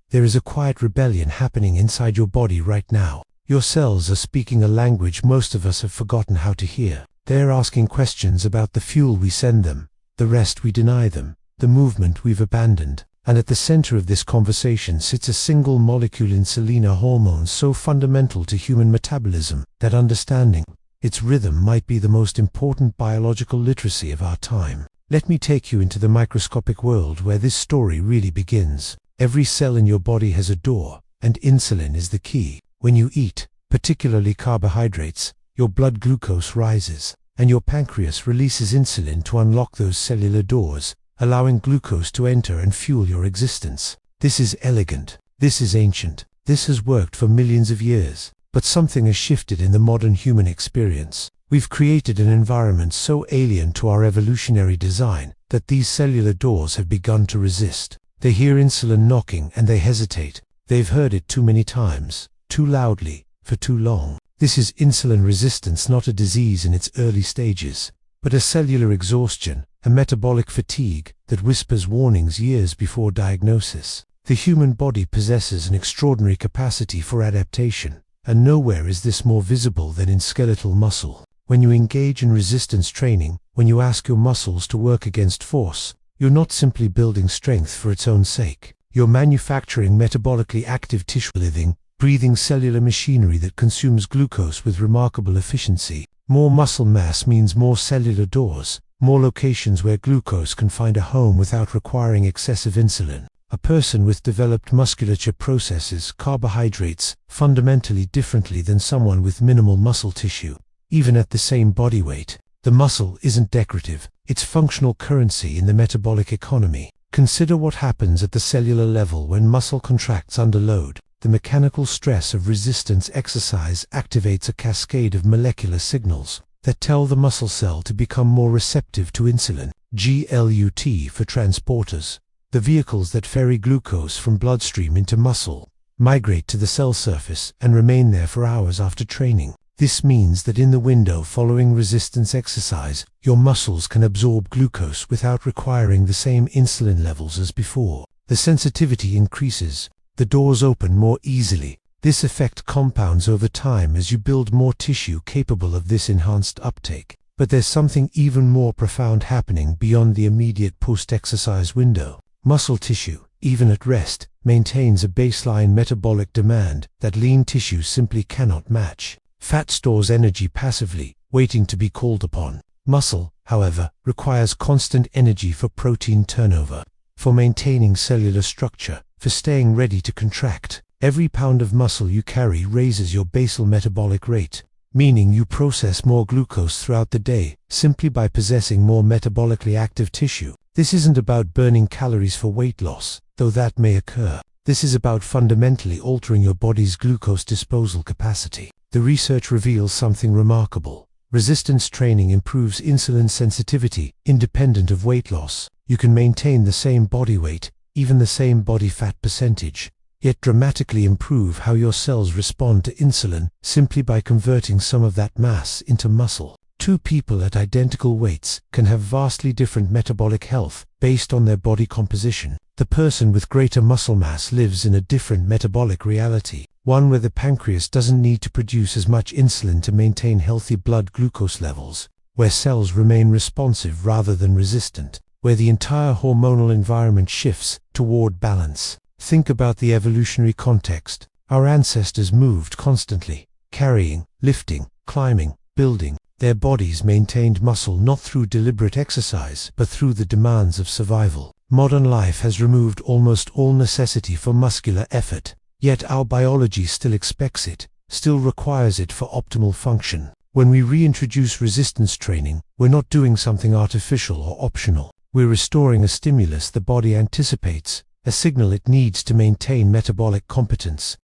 there is a quiet rebellion happening inside your body right now. Your cells are speaking a language most of us have forgotten how to hear. They are asking questions about the fuel we send them, the rest we deny them, the movement we've abandoned. And at the center of this conversation sits a single molecule, insulin, a hormone so fundamental to human metabolism that understanding its rhythm might be the most important biological literacy of our time. Let me take you into the microscopic world where this story really begins. Every cell in your body has a door, and insulin is the key. When you eat, particularly carbohydrates, your blood glucose rises, and your pancreas releases insulin to unlock those cellular doors, allowing glucose to enter and fuel your existence. This is elegant. This is ancient. This has worked for millions of years. But something has shifted in the modern human experience. We've created an environment so alien to our evolutionary design that these cellular doors have begun to resist. They hear insulin knocking and they hesitate. They've heard it too many times, too loudly, for too long. This is insulin resistance, not a disease in its early stages, but a cellular exhaustion, a metabolic fatigue that whispers warnings years before diagnosis. The human body possesses an extraordinary capacity for adaptation, and nowhere is this more visible than in skeletal muscle. When you engage in resistance training, when you ask your muscles to work against force, you're not simply building strength for its own sake. You're manufacturing metabolically active tissue, living, breathing cellular machinery that consumes glucose with remarkable efficiency. More muscle mass means more cellular doors, more locations where glucose can find a home without requiring excessive insulin. A person with developed musculature processes carbohydrates fundamentally differently than someone with minimal muscle tissue. Even at the same body weight, the muscle isn't decorative, it's functional currency in the metabolic economy. Consider what happens at the cellular level when muscle contracts under load. The mechanical stress of resistance exercise activates a cascade of molecular signals that tell the muscle cell to become more receptive to insulin, GLUT for transporters. The vehicles that ferry glucose from bloodstream into muscle migrate to the cell surface and remain there for hours after training. This means that in the window following resistance exercise, your muscles can absorb glucose without requiring the same insulin levels as before. The sensitivity increases. The doors open more easily. This effect compounds over time as you build more tissue capable of this enhanced uptake. But there's something even more profound happening beyond the immediate post-exercise window. Muscle tissue, even at rest, maintains a baseline metabolic demand that lean tissue simply cannot match. Fat stores energy passively, waiting to be called upon. Muscle, however, requires constant energy for protein turnover, for maintaining cellular structure, for staying ready to contract. Every pound of muscle you carry raises your basal metabolic rate, meaning you process more glucose throughout the day simply by possessing more metabolically active tissue. This isn't about burning calories for weight loss, though that may occur. This is about fundamentally altering your body's glucose disposal capacity. The research reveals something remarkable. Resistance training improves insulin sensitivity, independent of weight loss. You can maintain the same body weight, even the same body fat percentage, yet dramatically improve how your cells respond to insulin simply by converting some of that mass into muscle. Two people at identical weights can have vastly different metabolic health based on their body composition. The person with greater muscle mass lives in a different metabolic reality, one where the pancreas doesn't need to produce as much insulin to maintain healthy blood glucose levels, where cells remain responsive rather than resistant, where the entire hormonal environment shifts toward balance. Think about the evolutionary context. Our ancestors moved constantly, carrying, lifting, climbing, building. Their bodies maintained muscle not through deliberate exercise, but through the demands of survival. Modern life has removed almost all necessity for muscular effort, yet our biology still expects it, still requires it for optimal function. When we reintroduce resistance training, we're not doing something artificial or optional. We're restoring a stimulus the body anticipates, a signal it needs to maintain metabolic competence.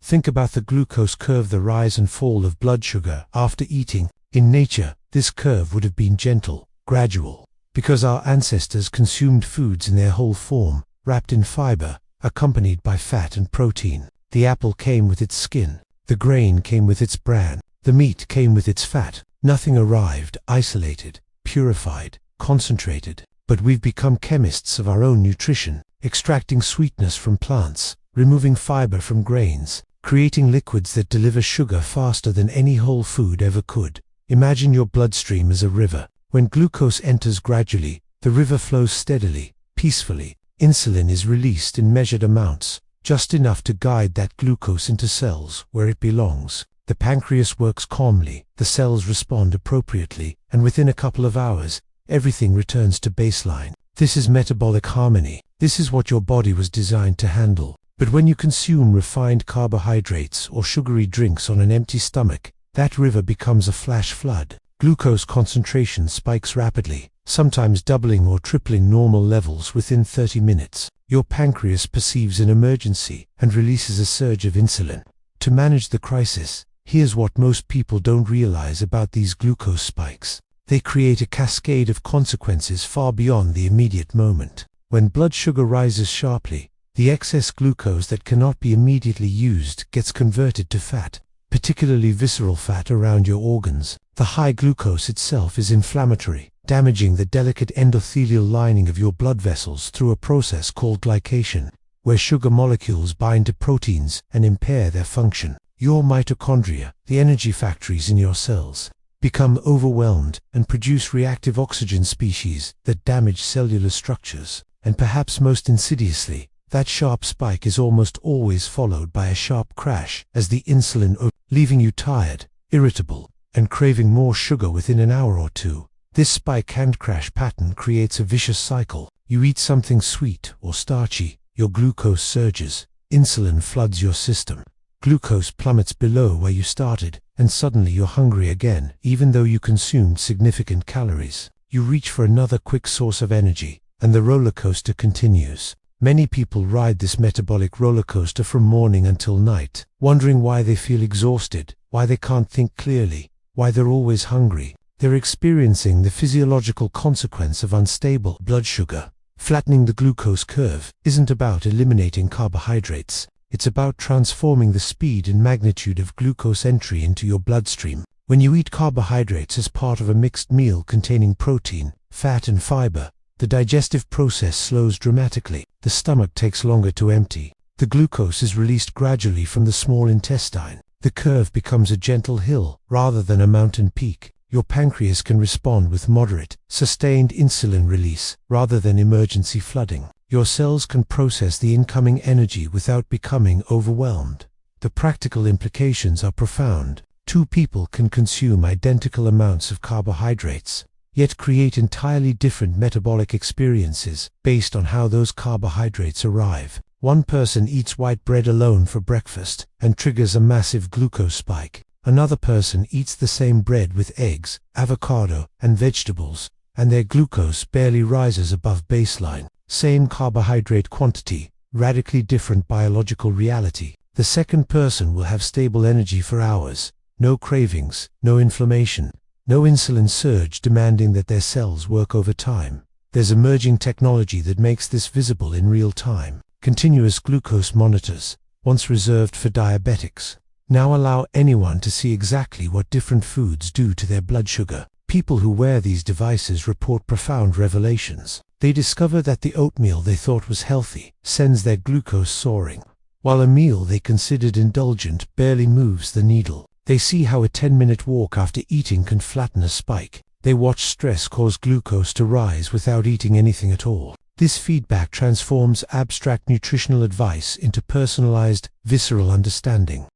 Think about the glucose curve, the rise and fall of blood sugar after eating. In nature, this curve would have been gentle, gradual, because our ancestors consumed foods in their whole form, wrapped in fiber, accompanied by fat and protein. The apple came with its skin, the grain came with its bran, the meat came with its fat. Nothing arrived isolated, purified, concentrated. But we've become chemists of our own nutrition, extracting sweetness from plants, removing fiber from grains, creating liquids that deliver sugar faster than any whole food ever could. Imagine your bloodstream as a river. When glucose enters gradually, the river flows steadily, peacefully. Insulin is released in measured amounts, just enough to guide that glucose into cells where it belongs. The pancreas works calmly, the cells respond appropriately, and within a couple of hours, everything returns to baseline. This is metabolic harmony. This is what your body was designed to handle. But when you consume refined carbohydrates or sugary drinks on an empty stomach, that river becomes a flash flood. Glucose concentration spikes rapidly, sometimes doubling or tripling normal levels within 30 minutes. Your pancreas perceives an emergency and releases a surge of insulin. To manage the crisis, here's what most people don't realize about these glucose spikes. They create a cascade of consequences far beyond the immediate moment. When blood sugar rises sharply, the excess glucose that cannot be immediately used gets converted to fat, particularly visceral fat around your organs. The high glucose itself is inflammatory, damaging the delicate endothelial lining of your blood vessels through a process called glycation, where sugar molecules bind to proteins and impair their function. Your mitochondria, the energy factories in your cells, become overwhelmed and produce reactive oxygen species that damage cellular structures. And perhaps most insidiously, that sharp spike is almost always followed by a sharp crash as the insulin leaving you tired, irritable, and craving more sugar within an hour or two. This spike and crash pattern creates a vicious cycle. You eat something sweet or starchy, your glucose surges, insulin floods your system. Glucose plummets below where you started, and suddenly you're hungry again, even though you consumed significant calories. You reach for another quick source of energy, and the roller coaster continues. Many people ride this metabolic roller coaster from morning until night, wondering why they feel exhausted, why they can't think clearly, why they're always hungry. They're experiencing the physiological consequence of unstable blood sugar. Flattening the glucose curve isn't about eliminating carbohydrates. It's about transforming the speed and magnitude of glucose entry into your bloodstream. When you eat carbohydrates as part of a mixed meal containing protein, fat and fiber, the digestive process slows dramatically. The stomach takes longer to empty. The glucose is released gradually from the small intestine. The curve becomes a gentle hill rather than a mountain peak. Your pancreas can respond with moderate, sustained insulin release rather than emergency flooding. Your cells can process the incoming energy without becoming overwhelmed. The practical implications are profound. Two people can consume identical amounts of carbohydrates, yet create entirely different metabolic experiences based on how those carbohydrates arrive. One person eats white bread alone for breakfast and triggers a massive glucose spike. Another person eats the same bread with eggs, avocado, and vegetables, and their glucose barely rises above baseline. Same carbohydrate quantity, radically different biological reality. The second person will have stable energy for hours, no cravings, no inflammation, no insulin surge demanding that their cells work overtime. There's emerging technology that makes this visible in real time. Continuous glucose monitors, once reserved for diabetics, now allow anyone to see exactly what different foods do to their blood sugar. People who wear these devices report profound revelations. They discover that the oatmeal they thought was healthy sends their glucose soaring, while a meal they considered indulgent barely moves the needle. They see how a 10-minute walk after eating can flatten a spike. They watch stress cause glucose to rise without eating anything at all. This feedback transforms abstract nutritional advice into personalized, visceral understanding.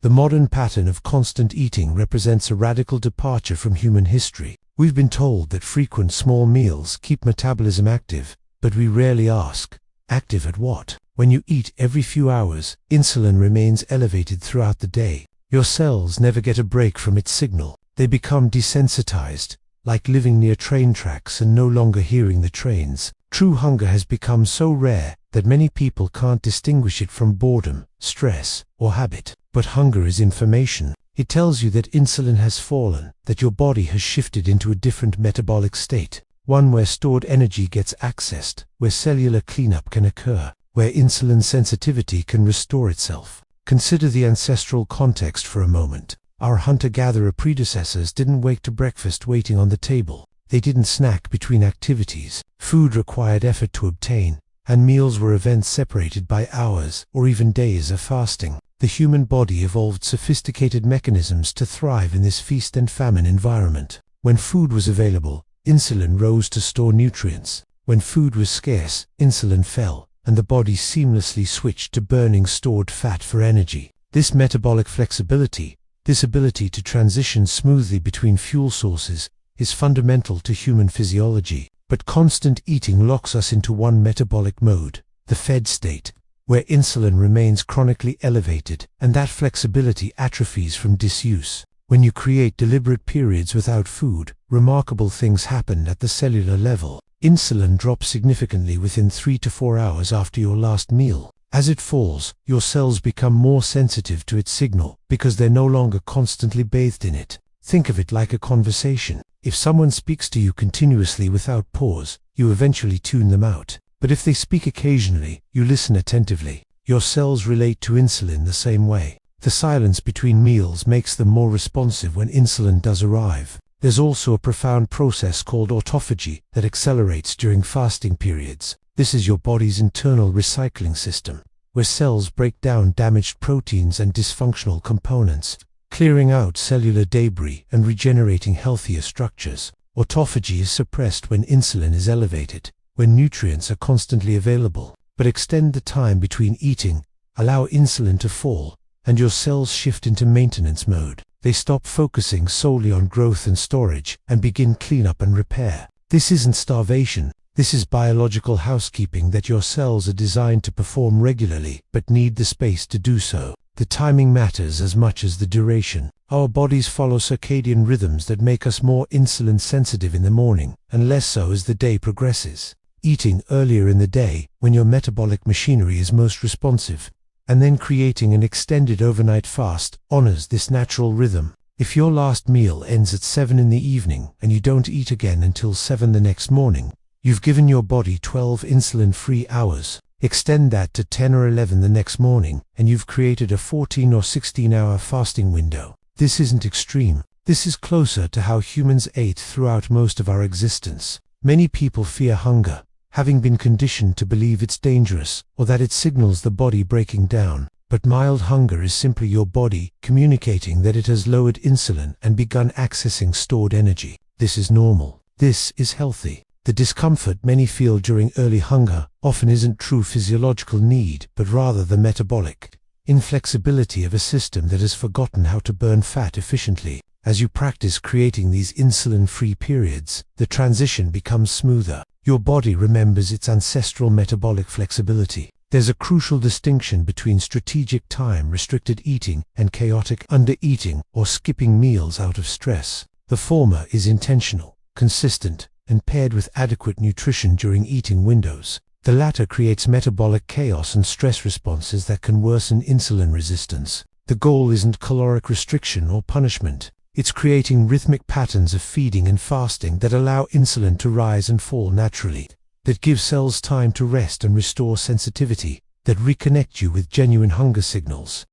The modern pattern of constant eating represents a radical departure from human history. We've been told that frequent small meals keep metabolism active, but we rarely ask, active at what? When you eat every few hours, insulin remains elevated throughout the day. Your cells never get a break from its signal. They become desensitized, like living near train tracks and no longer hearing the trains. True hunger has become so rare that many people can't distinguish it from boredom, stress, or habit. But hunger is information. It tells you that insulin has fallen, that your body has shifted into a different metabolic state, one where stored energy gets accessed, where cellular cleanup can occur, where insulin sensitivity can restore itself. Consider the ancestral context for a moment. Our hunter-gatherer predecessors didn't wake to breakfast waiting on the table. They didn't snack between activities. Food required effort to obtain, and meals were events separated by hours or even days of fasting. The human body evolved sophisticated mechanisms to thrive in this feast and famine environment. When food was available, insulin rose to store nutrients. When food was scarce, insulin fell, and the body seamlessly switched to burning stored fat for energy. This metabolic flexibility, this ability to transition smoothly between fuel sources, is fundamental to human physiology. But constant eating locks us into one metabolic mode, the fed state, where insulin remains chronically elevated, and that flexibility atrophies from disuse. When you create deliberate periods without food, remarkable things happen at the cellular level. Insulin drops significantly within 3 to 4 hours after your last meal. As it falls, your cells become more sensitive to its signal because they're no longer constantly bathed in it. Think of it like a conversation. If someone speaks to you continuously without pause, you eventually tune them out. But if they speak occasionally, you listen attentively. Your cells relate to insulin the same way. The silence between meals makes them more responsive when insulin does arrive. There's also a profound process called autophagy that accelerates during fasting periods. This is your body's internal recycling system, where cells break down damaged proteins and dysfunctional components, clearing out cellular debris and regenerating healthier structures. Autophagy is suppressed when insulin is elevated, when nutrients are constantly available. But extend the time between eating, allow insulin to fall, and your cells shift into maintenance mode. They stop focusing solely on growth and storage and begin cleanup and repair. This isn't starvation. This is biological housekeeping that your cells are designed to perform regularly, but need the space to do so. The timing matters as much as the duration. Our bodies follow circadian rhythms that make us more insulin sensitive in the morning, and less so as the day progresses. Eating earlier in the day, when your metabolic machinery is most responsive, and then creating an extended overnight fast, honors this natural rhythm. If your last meal ends at 7 in the evening and you don't eat again until 7 the next morning, you've given your body 12 insulin-free hours. Extend that to 10 or 11 the next morning, and you've created a 14 or 16-hour fasting window. This isn't extreme. This is closer to how humans ate throughout most of our existence. Many people fear hunger, having been conditioned to believe it's dangerous or that it signals the body breaking down. But mild hunger is simply your body communicating that it has lowered insulin and begun accessing stored energy. This is normal. This is healthy. The discomfort many feel during early hunger often isn't true physiological need, but rather the metabolic inflexibility of a system that has forgotten how to burn fat efficiently. As you practice creating these insulin-free periods, the transition becomes smoother. Your body remembers its ancestral metabolic flexibility. There's a crucial distinction between strategic time-restricted eating and chaotic under-eating or skipping meals out of stress. The former is intentional, consistent, and paired with adequate nutrition during eating windows. The latter creates metabolic chaos and stress responses that can worsen insulin resistance. The goal isn't caloric restriction or punishment. It's creating rhythmic patterns of feeding and fasting that allow insulin to rise and fall naturally, that give cells time to rest and restore sensitivity, that reconnect you with genuine hunger signals.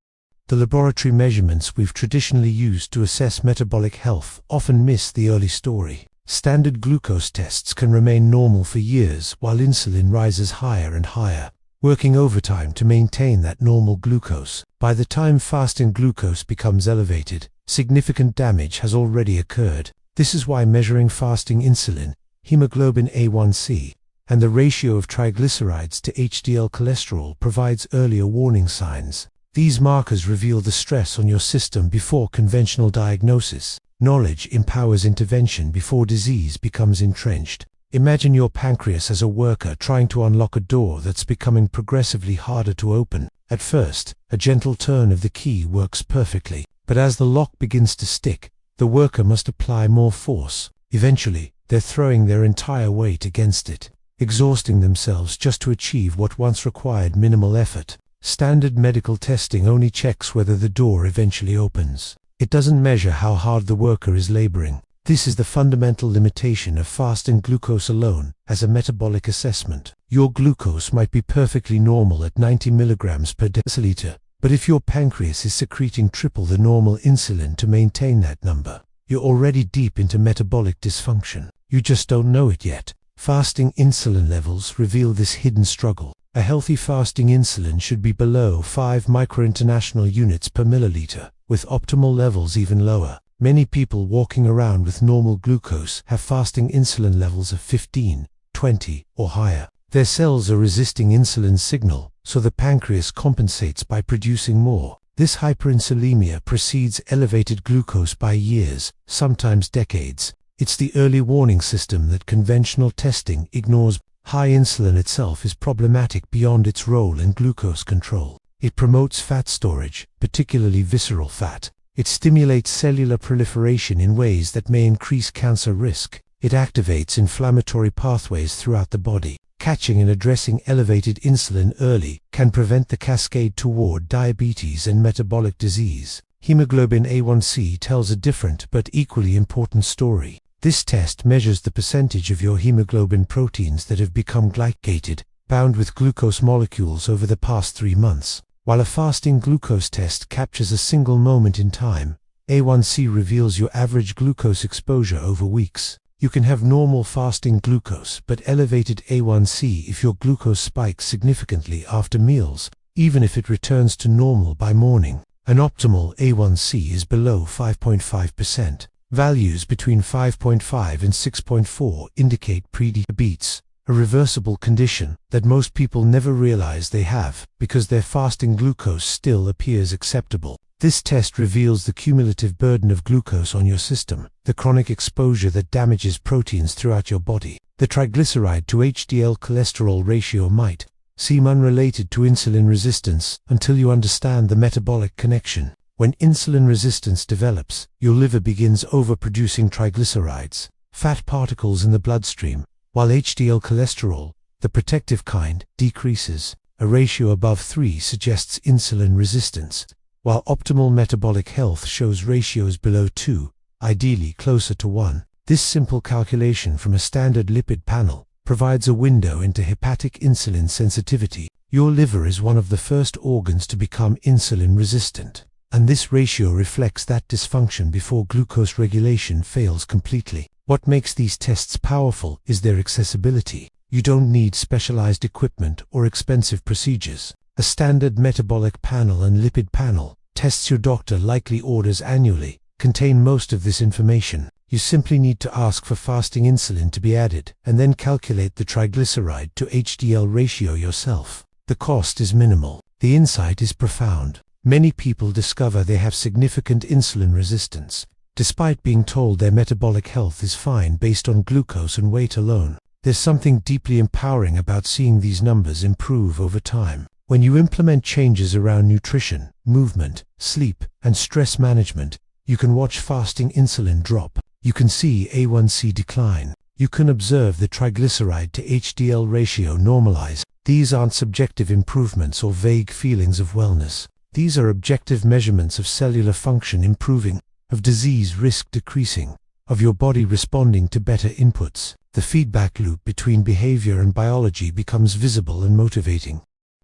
The laboratory measurements we've traditionally used to assess metabolic health often miss the early story. Standard glucose tests can remain normal for years while insulin rises higher and higher, working overtime to maintain that normal glucose. By the time fasting glucose becomes elevated, significant damage has already occurred. This is why measuring fasting insulin, hemoglobin A1C, and the ratio of triglycerides to HDL cholesterol provides earlier warning signs. These markers reveal the stress on your system before conventional diagnosis. Knowledge empowers intervention before disease becomes entrenched. Imagine your pancreas as a worker trying to unlock a door that's becoming progressively harder to open. At first, a gentle turn of the key works perfectly, but as the lock begins to stick, the worker must apply more force. Eventually, they're throwing their entire weight against it, exhausting themselves just to achieve what once required minimal effort. Standard medical testing only checks whether the door eventually opens. It doesn't measure how hard the worker is laboring. This is the fundamental limitation of fasting glucose alone as a metabolic assessment. Your glucose might be perfectly normal at 90 milligrams per deciliter, but if your pancreas is secreting triple the normal insulin to maintain that number, you're already deep into metabolic dysfunction. You just don't know it yet. Fasting insulin levels reveal this hidden struggle. A healthy fasting insulin should be below 5 microinternational units per milliliter, with optimal levels even lower. Many people walking around with normal glucose have fasting insulin levels of 15, 20, or higher. Their cells are resisting insulin's signal, so the pancreas compensates by producing more. This hyperinsulinemia precedes elevated glucose by years, sometimes decades. It's the early warning system that conventional testing ignores. High insulin itself is problematic beyond its role in glucose control. It promotes fat storage, particularly visceral fat. It stimulates cellular proliferation in ways that may increase cancer risk. It activates inflammatory pathways throughout the body. Catching and addressing elevated insulin early can prevent the cascade toward diabetes and metabolic disease. Hemoglobin A1C tells a different but equally important story. This test measures the percentage of your hemoglobin proteins that have become glycated, bound with glucose molecules over the past 3 months. While a fasting glucose test captures a single moment in time, A1C reveals your average glucose exposure over weeks. You can have normal fasting glucose but elevated A1C if your glucose spikes significantly after meals, even if it returns to normal by morning. An optimal A1C is below 5.5%. Values between 5.5 and 6.4 indicate prediabetes, a reversible condition that most people never realize they have because their fasting glucose still appears acceptable. This test reveals the cumulative burden of glucose on your system, the chronic exposure that damages proteins throughout your body. The triglyceride to HDL cholesterol ratio might seem unrelated to insulin resistance until you understand the metabolic connection. When insulin resistance develops, your liver begins overproducing triglycerides, fat particles in the bloodstream, while HDL cholesterol, the protective kind, decreases. A ratio above 3 suggests insulin resistance, while optimal metabolic health shows ratios below 2, ideally closer to 1. This simple calculation from a standard lipid panel provides a window into hepatic insulin sensitivity. Your liver is one of the first organs to become insulin resistant, and this ratio reflects that dysfunction before glucose regulation fails completely. What makes these tests powerful is their accessibility. You don't need specialized equipment or expensive procedures. A standard metabolic panel and lipid panel, tests your doctor likely orders annually, contain most of this information. You simply need to ask for fasting insulin to be added, and then calculate the triglyceride to HDL ratio yourself. The cost is minimal. The insight is profound. Many people discover they have significant insulin resistance, despite being told their metabolic health is fine based on glucose and weight alone. There's something deeply empowering about seeing these numbers improve over time. When you implement changes around nutrition, movement, sleep, and stress management, you can watch fasting insulin drop. You can see A1C decline. You can observe the triglyceride to HDL ratio normalize. These aren't subjective improvements or vague feelings of wellness. These are objective measurements of cellular function improving, of disease risk decreasing, of your body responding to better inputs. The feedback loop between behavior and biology becomes visible and motivating.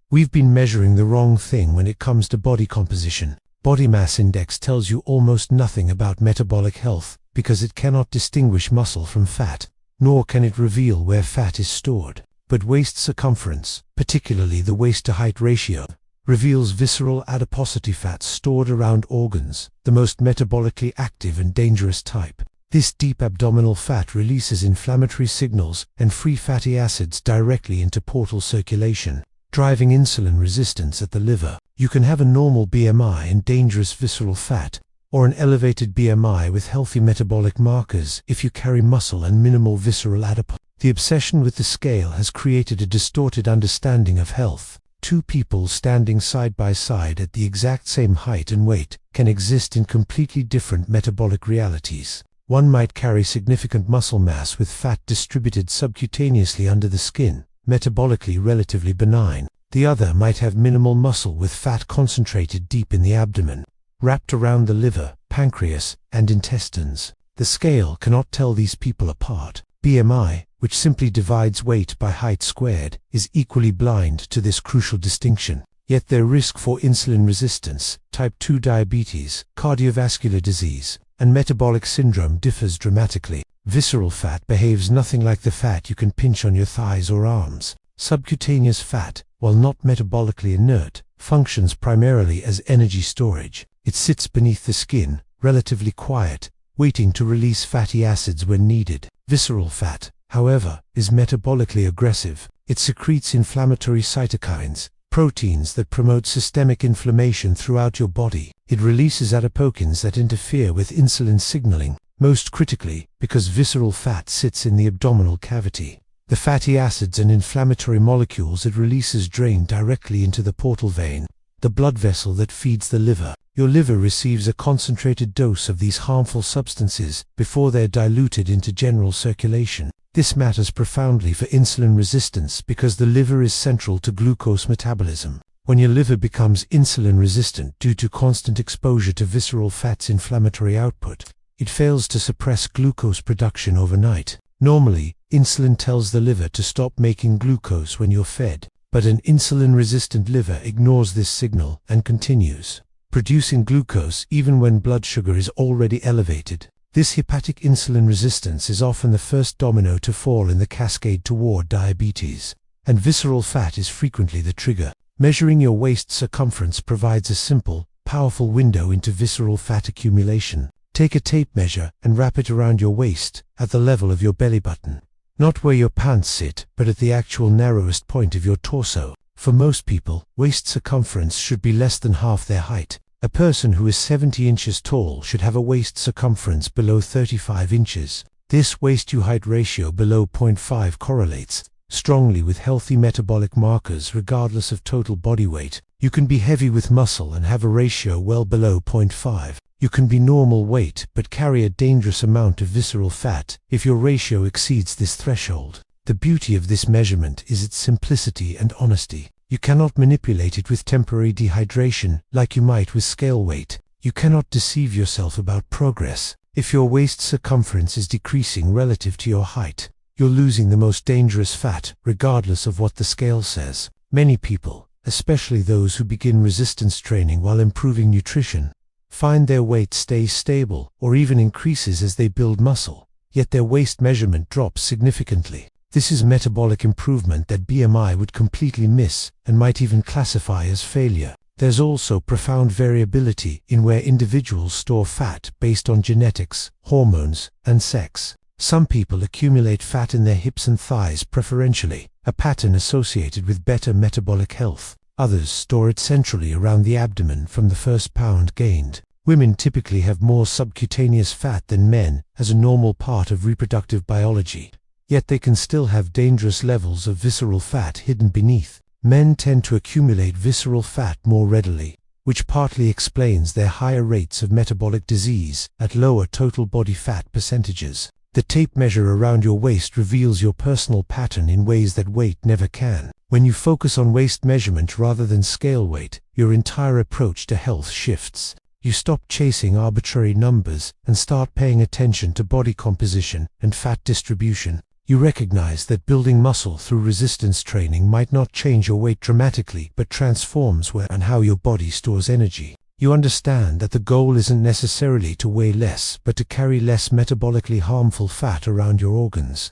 We've been measuring the wrong thing when it comes to body composition. Body mass index tells you almost nothing about metabolic health because it cannot distinguish muscle from fat, nor can it reveal where fat is stored. But waist circumference, particularly the waist-to-height ratio, reveals visceral adiposity fat stored around organs, the most metabolically active and dangerous type. This deep abdominal fat releases inflammatory signals and free fatty acids directly into portal circulation, driving insulin resistance at the liver. You can have a normal BMI and dangerous visceral fat, or an elevated BMI with healthy metabolic markers if you carry muscle and minimal visceral adipose. The obsession with the scale has created a distorted understanding of health. Two people standing side by side at the exact same height and weight can exist in completely different metabolic realities. One might carry significant muscle mass with fat distributed subcutaneously under the skin, metabolically relatively benign. The other might have minimal muscle with fat concentrated deep in the abdomen, wrapped around the liver, pancreas, and intestines. The scale cannot tell these people apart. BMI, which simply divides weight by height squared, is equally blind to this crucial distinction. Yet their risk for insulin resistance, type 2 diabetes, cardiovascular disease, and metabolic syndrome differs dramatically. Visceral fat behaves nothing like the fat you can pinch on your thighs or arms. Subcutaneous fat, while not metabolically inert, functions primarily as energy storage. It sits beneath the skin, relatively quiet, waiting to release fatty acids when needed. Visceral fat, however, is metabolically aggressive. It secretes inflammatory cytokines, proteins that promote systemic inflammation throughout your body. It releases adipokines that interfere with insulin signaling, most critically, because visceral fat sits in the abdominal cavity. The fatty acids and inflammatory molecules it releases drain directly into the portal vein, the blood vessel that feeds the liver. Your liver receives a concentrated dose of these harmful substances before they're diluted into general circulation. This matters profoundly for insulin resistance because the liver is central to glucose metabolism. When your liver becomes insulin resistant due to constant exposure to visceral fat's inflammatory output, it fails to suppress glucose production overnight. Normally, insulin tells the liver to stop making glucose when you're fed, but an insulin-resistant liver ignores this signal and continues producing glucose even when blood sugar is already elevated. This hepatic insulin resistance is often the first domino to fall in the cascade toward diabetes, and visceral fat is frequently the trigger. Measuring your waist circumference provides a simple, powerful window into visceral fat accumulation. Take a tape measure and wrap it around your waist, at the level of your belly button. Not where your pants sit, but at the actual narrowest point of your torso. For most people, waist circumference should be less than half their height. A person who is 70 inches tall should have a waist circumference below 35 inches. This waist-to-height ratio below 0.5 correlates strongly with healthy metabolic markers regardless of total body weight. You can be heavy with muscle and have a ratio well below 0.5. You can be normal weight but carry a dangerous amount of visceral fat if your ratio exceeds this threshold. The beauty of this measurement is its simplicity and honesty. You cannot manipulate it with temporary dehydration like you might with scale weight. You cannot deceive yourself about progress. If your waist circumference is decreasing relative to your height, you're losing the most dangerous fat, regardless of what the scale says. Many people, especially those who begin resistance training while improving nutrition, find their weight stays stable or even increases as they build muscle, yet their waist measurement drops significantly. This is metabolic improvement that BMI would completely miss and might even classify as failure. There's also profound variability in where individuals store fat based on genetics, hormones, and sex. Some people accumulate fat in their hips and thighs preferentially, a pattern associated with better metabolic health. Others store it centrally around the abdomen from the first pound gained. Women typically have more subcutaneous fat than men as a normal part of reproductive biology. Yet they can still have dangerous levels of visceral fat hidden beneath. Men tend to accumulate visceral fat more readily, which partly explains their higher rates of metabolic disease at lower total body fat percentages. The tape measure around your waist reveals your personal pattern in ways that weight never can. When you focus on waist measurement rather than scale weight, your entire approach to health shifts. You stop chasing arbitrary numbers and start paying attention to body composition and fat distribution. You recognize that building muscle through resistance training might not change your weight dramatically, but transforms where and how your body stores energy. You understand that the goal isn't necessarily to weigh less, but to carry less metabolically harmful fat around your organs.